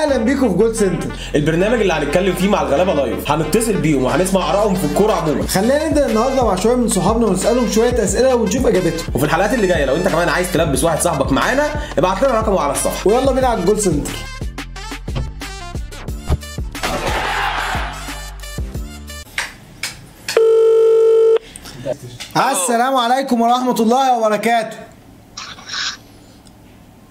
اهلا بيكم في جول سنتر، البرنامج اللي هنتكلم فيه مع الغلابه لايف. هنتصل بيهم وهنسمع ارائهم في الكوره عموما. خلينا نبدا النهارده مع شويه من صحابنا ونسالهم شويه اسئله ونشوف اجابتهم. وفي الحلقات اللي جايه لو انت كمان عايز تلبس واحد صاحبك معانا ابعت لنا رقمه على الصفحه. ويلا بينا على الجول سنتر. السلام عليكم ورحمه الله وبركاته.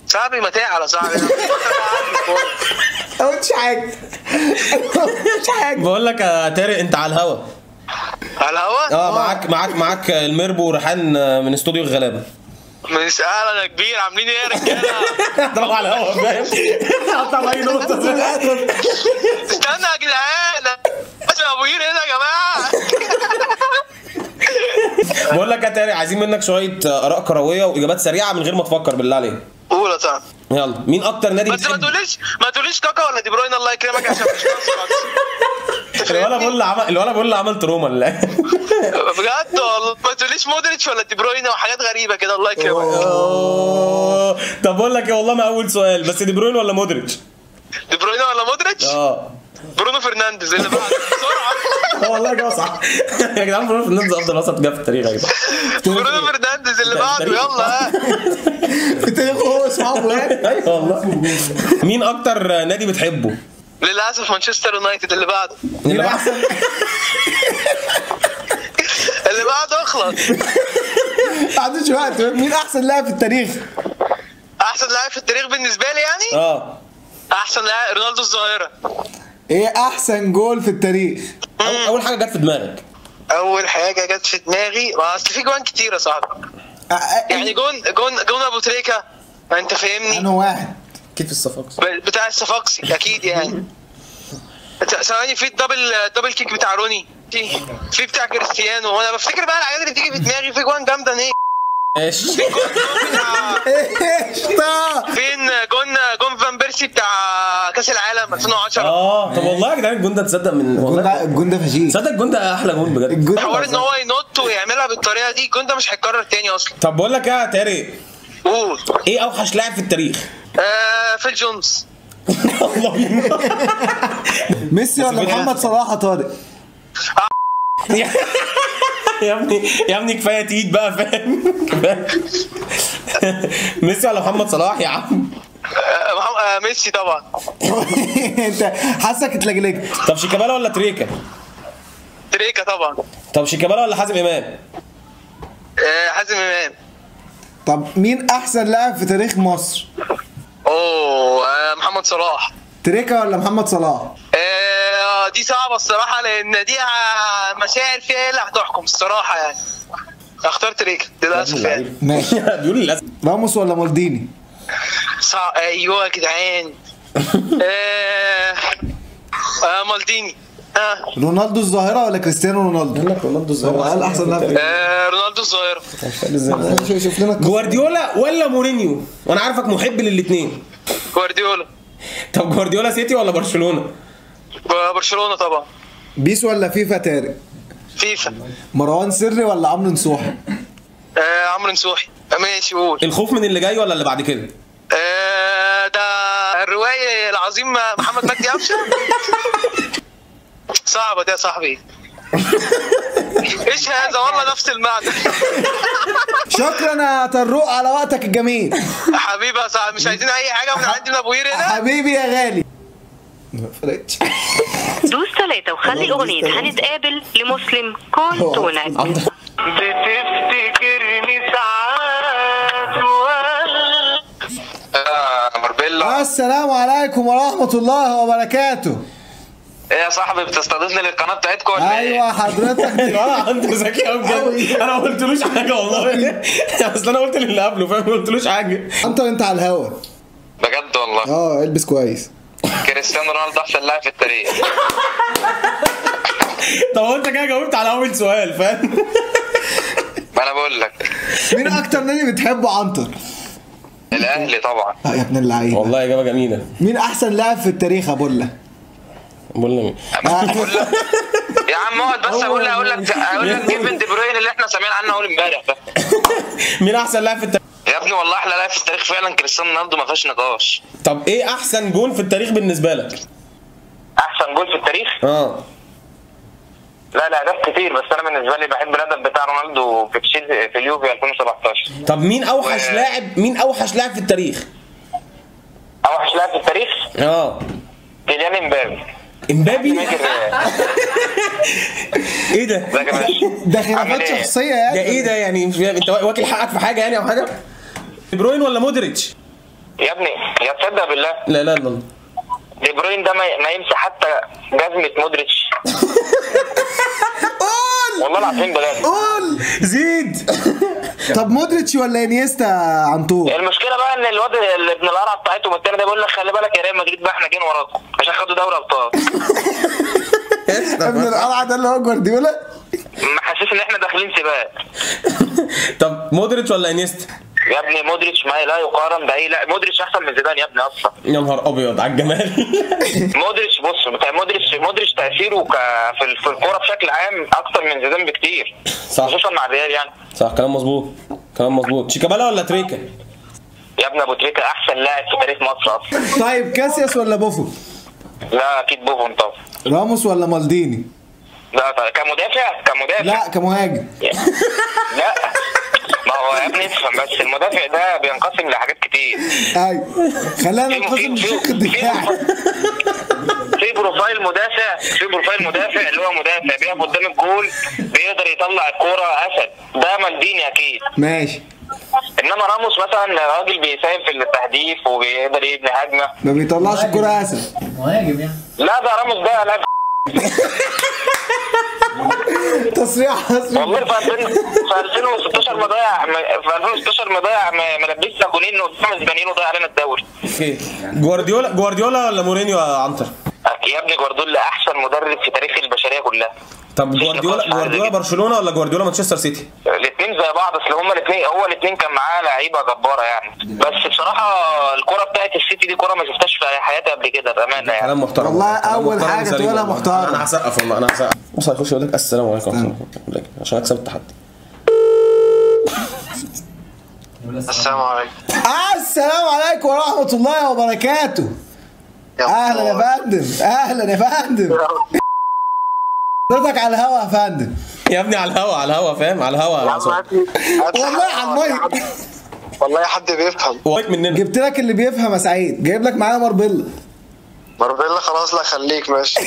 صاحبي متاع على صاحبي. ما قلتش حاجه. بقول لك يا طارق انت على الهوا. على الهوا؟ معاك الميربو وريحان من استوديو الغلابه. مش اهلا يا كبير، عاملين ايه يا رجاله؟ طبعا على الهوا فاهم. قطع اي نقطه. استنى يا جدعان، بس ابو قير هنا يا جماعه. بقول لك يا طارق عايزين منك شويه اراء كرويه واجابات سريعه من غير ما تفكر بالله عليك. قول يا صاحبي. يلا مين اكتر نادي بس ما تقوليش كاكا ولا دي بروين، الله يكرمك عشان مش ناقص. الولا بقول عمل تروما بجد والله. ما تقوليش مودريتش ولا دي بروين وحاجات غريبه كده، الله يكرمك. طب بقول لك ايه والله ما اول سؤال، بس دي بروين ولا مودريتش؟ دي بروين ولا مودريتش؟ برونو فرنانديز اللي بعده بسرعه. والله جاي صح يا جدعان. برونو فرنانديز افضل وسط جه في التاريخ يا جدعان. برونو فرنانديز اللي بعده يلا. في التاريخ هو اصحابه يعني. ايوه والله. مين اكتر نادي بتحبه؟ للاسف مانشستر يونايتد اللي بعده. اللي احسن اللي بعده اخلص. ما عندوش وقت. مين احسن لاعب في التاريخ؟ احسن لاعب في التاريخ بالنسبه لي يعني؟ احسن لاعب رونالدو الظاهره. ايه احسن جول في التاريخ؟ اول حاجه جت في دماغك. اول حاجه جت في دماغي، ما اصل في جوان كتير يا صاحبي. يعني جون ابو تريكه، انت فاهمني. انا واحد اكيد في الصفاقسي بتاع الصفاقسي اكيد يعني. ثواني، في الدبل كيك بتاع روني، في بتاع كريستيانو. وانا بفتكر بقى الحاجات اللي بتيجي في دماغي. في جوان جامده ايه. ايش فين جون فان بيرسي بتاع كاس العالم 2010. طب والله يا جدعان الجون ده تصدق من والله الجون ده فشيخ. تصدق الجون ده احلى جون بجد. حوار ان هو ينط ويعملها بالطريقه دي، الجون ده مش هيتكرر تاني اصلا. طب بقول لك ايه يا طارق، قول. ايه اوحش لاعب في التاريخ؟ فيل جونز. الله. ميسي ولا محمد صلاح يا طارق؟ يا ابني كفايه تيت بقى فاهم. ميسي ولا محمد صلاح يا عم؟ ميسي طبعا. انت حاسك اتلجلجت. طب شيكابالا ولا تريكا؟ تريكا طبعا. طب شيكابالا ولا حازم امام؟ حازم امام. طب مين احسن لاعب في تاريخ مصر؟ محمد صلاح. تريكا ولا محمد صلاح؟ دي صعبه الصراحه، لان دي مشاعر فيها هي اللي هتحكم الصراحه يعني. اختار تريكا للاسف يعني. ماشي. بيقول للاسف. راموس ولا مالديني؟ ايوه يا جدعان. مالديني. رونالدو الظاهره ولا كريستيانو رونالدو؟ قال لك رونالدو الظاهره. هو قال احسن لاعب. رونالدو الظاهره. شوف لنا جوارديولا ولا مورينيو؟ وانا عارفك محب للاثنين. جوارديولا. طب جوارديولا سيتي ولا برشلونه؟ برشلونه طبعا. بيس ولا فيفا طارق؟ فيفا. مروان سري ولا عمرو نصوحي؟ عمرو نصوحي. ماشي قول. الخوف من اللي جاي ولا اللي بعد كده؟ ده الروائي العظيم محمد مجدي قفشه. صعبه دي يا صاحبي. ايش هذا والله نفس المعنى. شكرا يا طروق على وقتك الجميل. حبيبي يا صاحبي، مش عايزين اي حاجه من عندي من ابو قير هنا. حبيبي يا غالي. دوس 3 وخلي اغنية هنتقابل لمسلم كونتونا. بتفتكرني ساعات مربيلا. السلام عليكم ورحمة الله وبركاته. ايه يا صاحبي بتستضيفني للقناه بتاعتكم ولا ايه؟ ايوه حضرتك. انت ذكي قوي بجد. انا ما قلتلوش حاجه والله. اصل انا قلت للي قبله فاهم، ما قلتلوش حاجه. انت على الهوا بجد والله. البس كويس. كريستيانو رونالدو احسن لاعب في التاريخ. طب انت كده جاوبت على اول سؤال فاهم. ما انا بقول لك. مين اكتر نادي بتحبه عنتر؟ الاهلي طبعا. يا ابن اللعيبه والله اجابه جميله. مين احسن لاعب في التاريخ يا بولا؟ بولا مين؟ يا عم اقعد بس. اقول لك كيفن دي بروين اللي احنا سامعين عنه اول امبارح ده. مين احسن لاعب في التاريخ؟ يا ابني والله احلى لاعب في التاريخ فعلا كريستيانو رونالدو، ما فيهاش نقاش. طب ايه احسن جون في التاريخ بالنسبه لك؟ احسن جول في التاريخ؟ لا ده كتير، بس انا بالنسبه لي بحب الهدف بتاع رونالدو في تشيلسي في اليوفي 2017. طب مين اوحش لاعب في التاريخ؟ اوحش لاعب في التاريخ؟ كيليان امبابي. ايه ده؟ ده خلافات شخصيه يعني. ده ايه ده يعني؟ مش فاهم، انت واكل حقك في حاجه يعني او حاجه؟ دي بروين ولا مودريتش؟ يا ابني يا تصدق بالله لا دي بروين ده ما يمسح حتى جزمه مودريتش. قول والله العظيم بجد. قول زيد. طب مودريتش ولا انيستا عن طول؟ المشكله بقى ان الواد اللي ابن القرعه بتاعتهم التاني ده بيقول لك خلي بالك يا ريال مدريد بقى احنا جايين وراكم عشان خدوا دوري ابطال. ابن القرعه ده اللي هو جوارديولا محسس ان احنا داخلين سباق. طب مودريتش ولا انيستا؟ يا ابني مودريتش ما لا يقارن باي، لا مودريتش احسن من زيدان يا ابني اصلا. يا نهار ابيض على الجمال. مودريتش بص مودريتش تاثيره في الكوره بشكل عام اكتر من زيدان بكتير، صح، خصوصا مع الريال يعني. صح، كلام مظبوط. شيكابالا ولا تريكا؟ يا ابني ابو تريكا احسن لاعب في تاريخ مصر اصلا. طيب كاسياس ولا بوفون؟ لا اكيد بوفون طبعا. راموس ولا مالديني؟ لا طيب كمدافع لا كمهاجم. لا ما هو يا ابني افهم بس، المدافع ده بينقسم لحاجات كتير. ايوه خلينا ننقسم للشق الدفاعي. في بروفايل مدافع اللي هو مدافع بيقف قدام الجول بيقدر يطلع الكوره اسد، ده مالديني اكيد. ماشي. انما راموس مثلا راجل بيساهم في التهديف وبيقدر يبني هجمه، ما بيطلعش الكوره اسد. مهاجم يعني. لا ده راموس ده لاعب. تصريح والله في 2016 مضيع ملبسنا جولين قدام اسبانيين وضيع علينا الدوري. جوارديولا ولا مورينيو يا عنتر؟ يا ابني جوارديولا احسن مدرب في تاريخ البشريه كلها. طب جوارديولا برشلونه ولا جوارديولا مانشستر سيتي؟ الاثنين زي بعض، اصل هما الاثنين كان معاه لعيبه جباره يعني، بس بصراحه الكره بتاعت السيتي دي كره ما شفتهاش في حياتي قبل كده بامانه يعني. كلام محترم والله. اول حاجه تقولها محترم. انا هسقف والله، انا هسقف. بص هيخش يقول لك السلام عليكم عشان اكسب التحدي. السلام عليكم. السلام عليكم ورحمه الله وبركاته. اهلا يا فندم. حضرتك على الهوا يا فندم. يا ابني على الهوا فاهم، على الهوا. والله على الميه. والله حد بيفهم. مننا. جبت لك اللي بيفهم يا سعيد، جايب لك معايا ماربيلا. خلاص، لا خليك ماشي.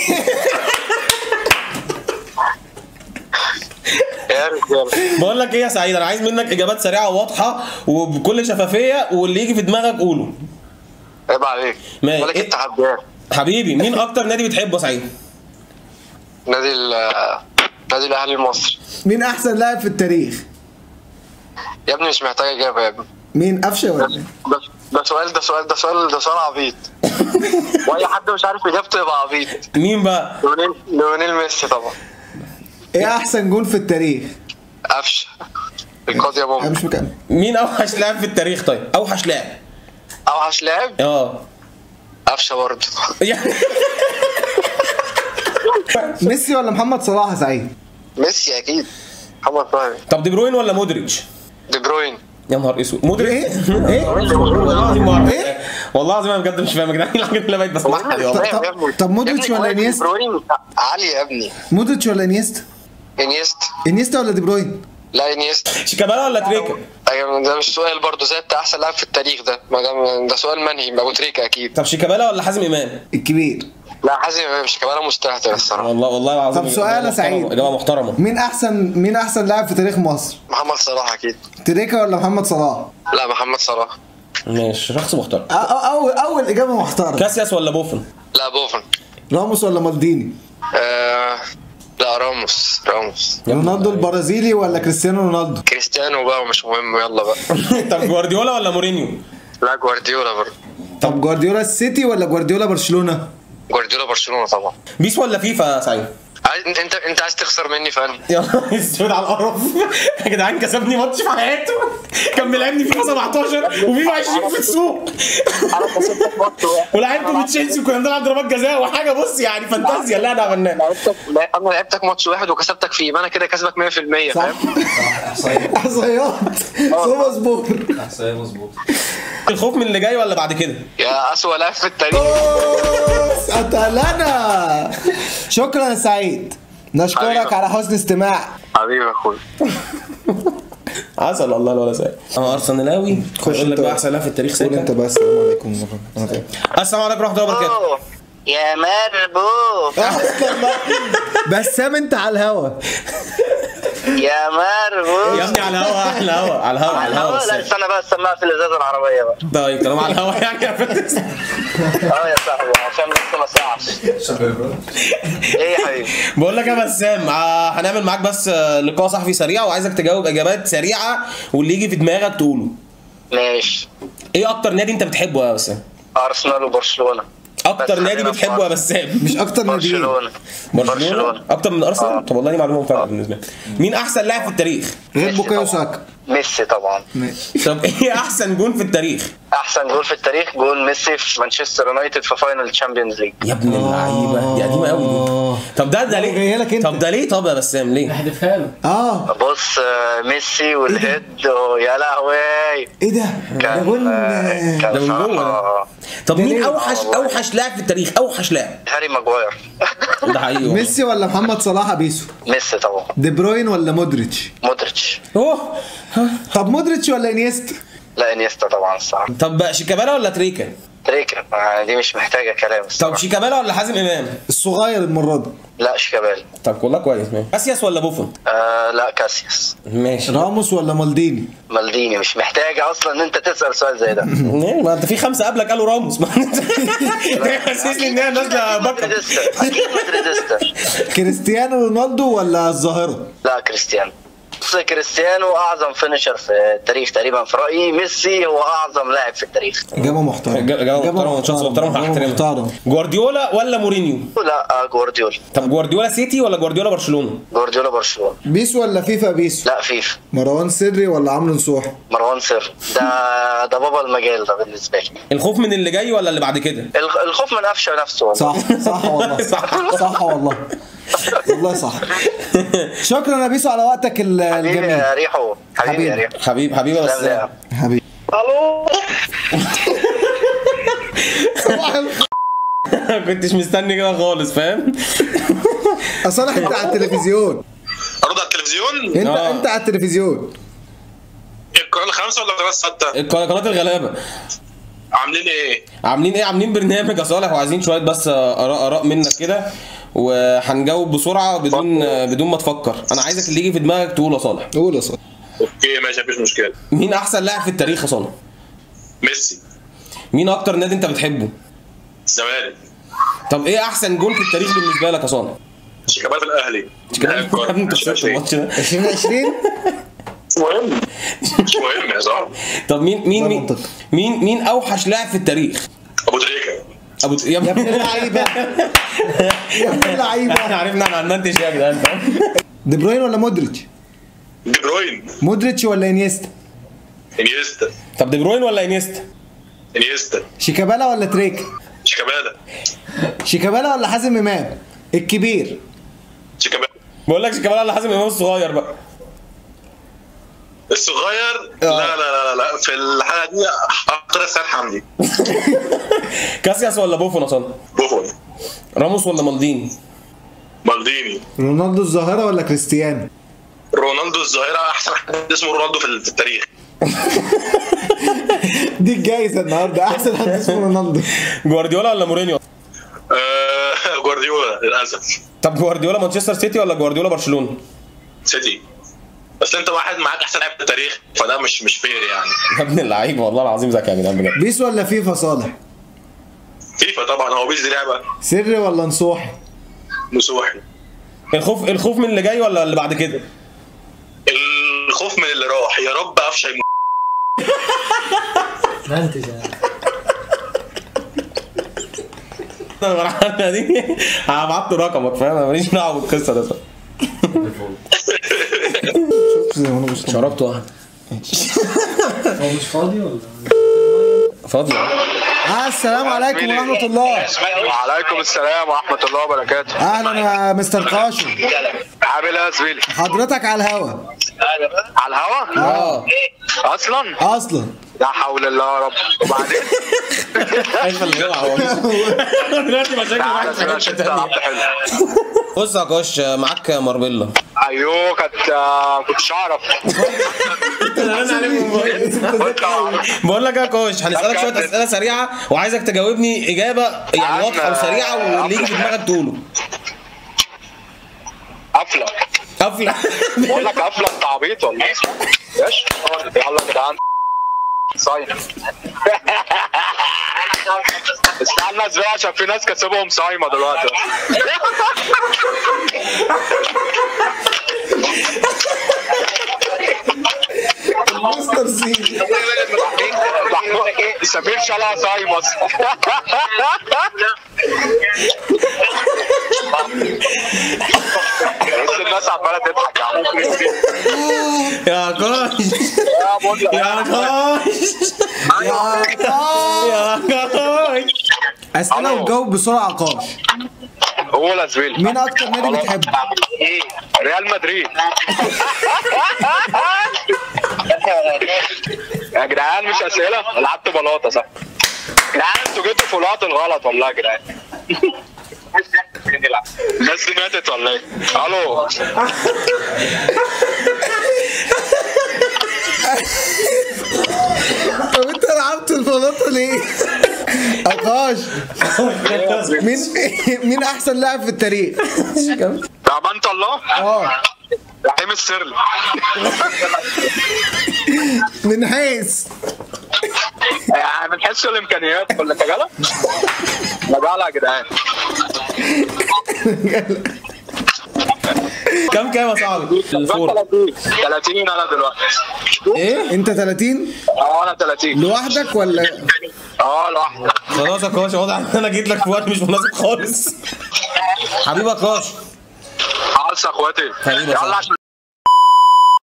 يا رجاله بقول لك ايه يا سعيد، انا عايز منك اجابات سريعه وواضحه وبكل شفافيه، واللي يجي في دماغك قوله. عيب عليك. مالك التحديات حبيبي. مين اكتر نادي بتحبه يا سعيد؟ نادي الاهلي المصري. مين احسن لاعب في التاريخ؟ يا ابني مش محتاج اجابه يا ابني. مين قفشه ولا؟ ده سؤال عبيط. واي حد مش عارف اجابته يبقى عبيط. مين بقى؟ ليونيل ميسي طبعا. ايه احسن جون في التاريخ؟ قفشه القاضي يا بابا. مش مكمل. مين اوحش لاعب في التاريخ؟ طيب اوحش لاعب قفشه برضه. ميسي ولا محمد صلاح يا سعيد؟ ميسي اكيد. محمد صلاح. طب دي بروين ولا مودريتش؟ دي بروين. يا نهار اسود. مودريتش ايه؟ والله العظيم ما اعرف. والله العظيم انا بجد مش فاهم يا جدعان الحاجات اللي بقيت بسمعها دي والله. طب مودريتش ولا انيستا؟ بروين عالي يا ابني. مودريتش ولا انيستا؟ انيستا ولا دي بروين؟ لا انيستا. شيكابالا ولا تريكا؟ ايوه ده مش سؤال برضه زي بتاع احسن لاعب في التاريخ ده سؤال منهي. ابو تريكا اكيد. طب شيكابالا ولا حازم امام؟ الكبير. لا حازم امام. شيكابالا مستهتر الصراحه. والله العظيم. طب سؤال يا سعيد، اجابه محترمه. مين احسن لاعب في تاريخ مصر؟ محمد صلاح اكيد. تريكا ولا محمد صلاح؟ لا محمد صلاح. ماشي، شخص محترم. اول اجابه محترمه. كاسياس ولا بوفون؟ لا بوفون. راموس ولا مالديني؟ لا راموس. رونالدو البرازيلي ولا كريستيانو رونالدو؟ كريستيانو بقى مش مهم، يلا بقى. طب جوارديولا ولا مورينيو؟ لا جوارديولا برضه. طب جوارديولا السيتي ولا جوارديولا برشلونه؟ جوارديولا برشلونه طبعا. بيس ولا فيفا يا سعيد؟ انت عايز تخسر مني فن. يا نهار اسود على القرف. يا جدعان كسبني ماتش في حياته، كان بيلعبني فيفا 17 وفيفا 20 في السوق. انا كسبتك ماتش واحد. ولعبته بتشيلسي وكنا بنلعب ضربات جزاء وحاجه، بص يعني فانتازيا اللي احنا عملناها. انا لعبتك ماتش واحد وكسبتك فيه، يبقى انا كده كسبك 100%. فاهم؟ احصائيات سوبر سبور. احصائيه مظبوط. الخوف من اللي جاي ولا بعد كده؟ يا اسوأ لاعب في التاريخ. قتلنا. شكرا يا سعيد، نشكرك على حسن استماع. حبيبي يا اخويا. عسل والله ولا سعيد. انا ارسنالاوي. اقول لك بقى احسن لاعب في التاريخ قول انت ساعتها. بس. السلام عليكم. السلام عليكم ورحمه الله وبركاته. يا مربوط بسام انت على الهوا. يا مربوط يا ابني على الهوا، على الهوا على الهوا على الهوا. لا استنى بقى، السماعه في الازازه العربيه بقى. طيب طالما على الهوا يعني يا فتس. يا صاحبي عشان لسه ما ساعش. ايه يا حبيبي؟ بقول لك يا بسام، هنعمل معاك بس لقاء صحفي سريع، وعايزك تجاوب اجابات سريعه واللي يجي في دماغك تقوله. ماشي. ايه اكتر نادي انت بتحبه يا بسام؟ ارسنال وبرشلونه. اكتر نادي بتحبه يا بسام؟ مش اكتر ناديين. برشلونه اكتر من ارسنال. طب والله دي معلومه مفاجاه بالنسبه لي. مين احسن لاعب في التاريخ؟ غير بوكايو ساكا. ميسي طبعا. طب ايه احسن جون في التاريخ؟ احسن جول في التاريخ جول ميسي في مانشستر يونايتد في فاينل تشامبيونز ليج. يا ابن اللعيبه دي قديمه قوي دي. طب ده ليه؟ جايه لك انت. طب ده ليه؟ طب يا بسام ليه؟ احذفها له. بص ميسي والهيد يا لهوي. ايه ده؟ ده جول. ده من جوه ده. طب مين اوحش لاعب في التاريخ؟ اوحش لاعب. هاري ماجواير. ده حقيقي. ميسي ولا محمد صلاح يا بيسو؟ ميسي طبعا. دي بروين ولا مودريتش؟ مودريتش. اوه. طب مودريتش ولا انيستا؟ لا انيستا طبعا الصراحه. طب بقى شيكابالا ولا تريكا؟ تريكا دي مش محتاجه كلام الصراحه. طب شيكابالا ولا حازم امام؟ الصغير المره دي. لا شيكابالا. طب والله كويس. ماشي. كاسياس ولا بوفون؟ لا كاسياس. ماشي. راموس ولا مالديني؟ مالديني. مش محتاجه اصلا ان انت تسال سؤال زي ده. ما انت في 5 قبلك قالوا راموس. حاسسني ان هي نازله بكره. اكيد مدريدستا. كريستيانو رونالدو ولا الظاهره؟ لا كريستيانو. كريستيانو اعظم فينيشر في التاريخ تقريبا في رايي. ميسي هو اعظم لاعب في التاريخ. اجابه محترمه. اجابه محترمه. شخص محترم هحترمه. جوارديولا ولا مورينيو؟ لا جوارديولا. طب جوارديولا سيتي ولا جوارديولا برشلونه؟ جوارديولا برشلونه. بيسو ولا فيفا بيسو؟ لا فيفا. مروان سري ولا عمرو نصوحي؟ مروان سر. ده بابا المجال ده بالنسبه لي. الخوف من اللي جاي ولا اللي بعد كده؟ الخوف من قفشه نفسه والله. صح والله. صح والله. والله صح. شكرا يا بيسو على وقتك الجميل. حبيبي يا ريحو. حبيبي يا ريحو. حبيبي بس حبيبي. الو. كنتش مستني كده خالص فاهم. اصالح انت على التلفزيون. ارد على التلفزيون. انت على التلفزيون. القناه الخامسه ولا القناه السادسه؟ قناه الغلابه. عاملين ايه؟ عاملين برنامج يا صالح، وعايزين شويه بس اراء منك كده، وهنجاوب بسرعه بدون ما تفكر. انا عايزك اللي يجي في دماغك تقول يا صالح. قول يا صالح. اوكي ماشي مفيش مشكله. مين احسن لاعب في التاريخ يا صالح؟ ميسي. مين اكتر نادي انت بتحبه؟ الزمالك. طب ايه احسن جون في التاريخ بالنسبه لك يا صالح؟ شيكابالا في الاهلي. انت خسرت الماتش ده 2020. مش مهم يا صاحبي. طب مين اوحش لاعب في التاريخ؟ ابو تريكه. يا ابن اللعيبه. يا ابن اللعيبه. عرفنا احنا هنمنتج ايه يا جدعان. دي بروين ولا مودريتش؟ دي بروين. مودريتش ولا انيستا؟ انيستا. طب دي بروين ولا انيستا؟ انيستا. شيكابالا ولا تريكا؟ شيكابالا. شيكابالا ولا حازم امام الكبير؟ شيكابالا. بقول لك شيكابالا ولا حازم امام الصغير بقى؟ الصغير. لا في الحلقه دي اختار سيد حمدي. كاسياس ولا بوفون يا صالح؟ بوفون. راموس ولا مالديني؟ مالديني. رونالدو الظاهره ولا كريستيانو؟ رونالدو الظاهره احسن حد اسمه رونالدو في التاريخ. دي الجايزه النهارده احسن حد اسمه رونالدو. جوارديولا ولا مورينيو؟ جوارديولا للاسف. طب جوارديولا مانشستر سيتي ولا جوارديولا برشلونه؟ سيتي. بس انت واحد معاك احسن لاعب في التاريخ فده مش فير يعني. يا ابن اللعيب والله العظيم ذكي يا جدعان بجد. بيس ولا فيفا صالح؟ فيفا طبعا. هو بيس دي لعبه. سري ولا نصوحي؟ نصوحي. الخوف من اللي جاي ولا اللي بعد كده؟ الخوف من اللي راح. يا رب قفشه يموت. منتج يعني. المرحله دي هبعت له رقمك، فاهم؟ انا ماليش دعوه بالقصه ده. شربت واحد. هو مش فاضي ولا فاضي. السلام عليكم ورحمه الله. وعليكم السلام ورحمه الله وبركاته. اهلا يا مستر قاشم. عامل ايه يا زميلي؟ حضرتك على الهوا. على الهوا؟ اصلا لا حول الله يا رب. وبعدين خايف اللي هو دلوقتي مشاكل واحد في حته تانيه. بص يا كوش، معاك ماربيلا. ايوه كنتش اعرف. بقول لك يا كوش، هنسالك شويه اسئله سريعه وعايزك تجاوبني اجابه يعني واضحه وسريعه واللي يجي في دماغك تقوله. قفله. بقول لك قفله، انت عبيط ولا ايه؟ ماشي يلا يا جدعان. صايم. استنى ازاي عشان في ناس كسبهم صايمه دلوقتي. مستر سي سمير شلع صايم اصلا. الناس عماله تضحك يا كوش. يا كوش. اسئله وتجاوب بسرعه يا قاش. قول يا زميلي. مين اكتر نادي بتحبه؟ ريال مدريد. يا جدعان مش اسئله، لعبت بلاطه صح؟ يا جدعان انتوا جيتوا في الوقت الغلط والله يا جدعان. الناس دي ماتت ولا ايه؟ الو. طب انت لعبت البلاطه ليه؟ قاش، مين احسن لاعب في التاريخ؟ تعبانت الله؟ رحيم السرلي. من حيث من حيث الامكانيات ولا تجاله؟ مجاله يا جدعان. كام يا صاحبي؟ الفور 30 انا دلوقتي. ايه؟ انت 30؟ انا 30. لوحدك ولا؟ لوحدي. خلاص يا كوش، واضح ان انا جيت لك في وقت مش مناسب خالص. حبيبي يا كوش. خلاص يا اخواتي. حبيبي يا يلا عشان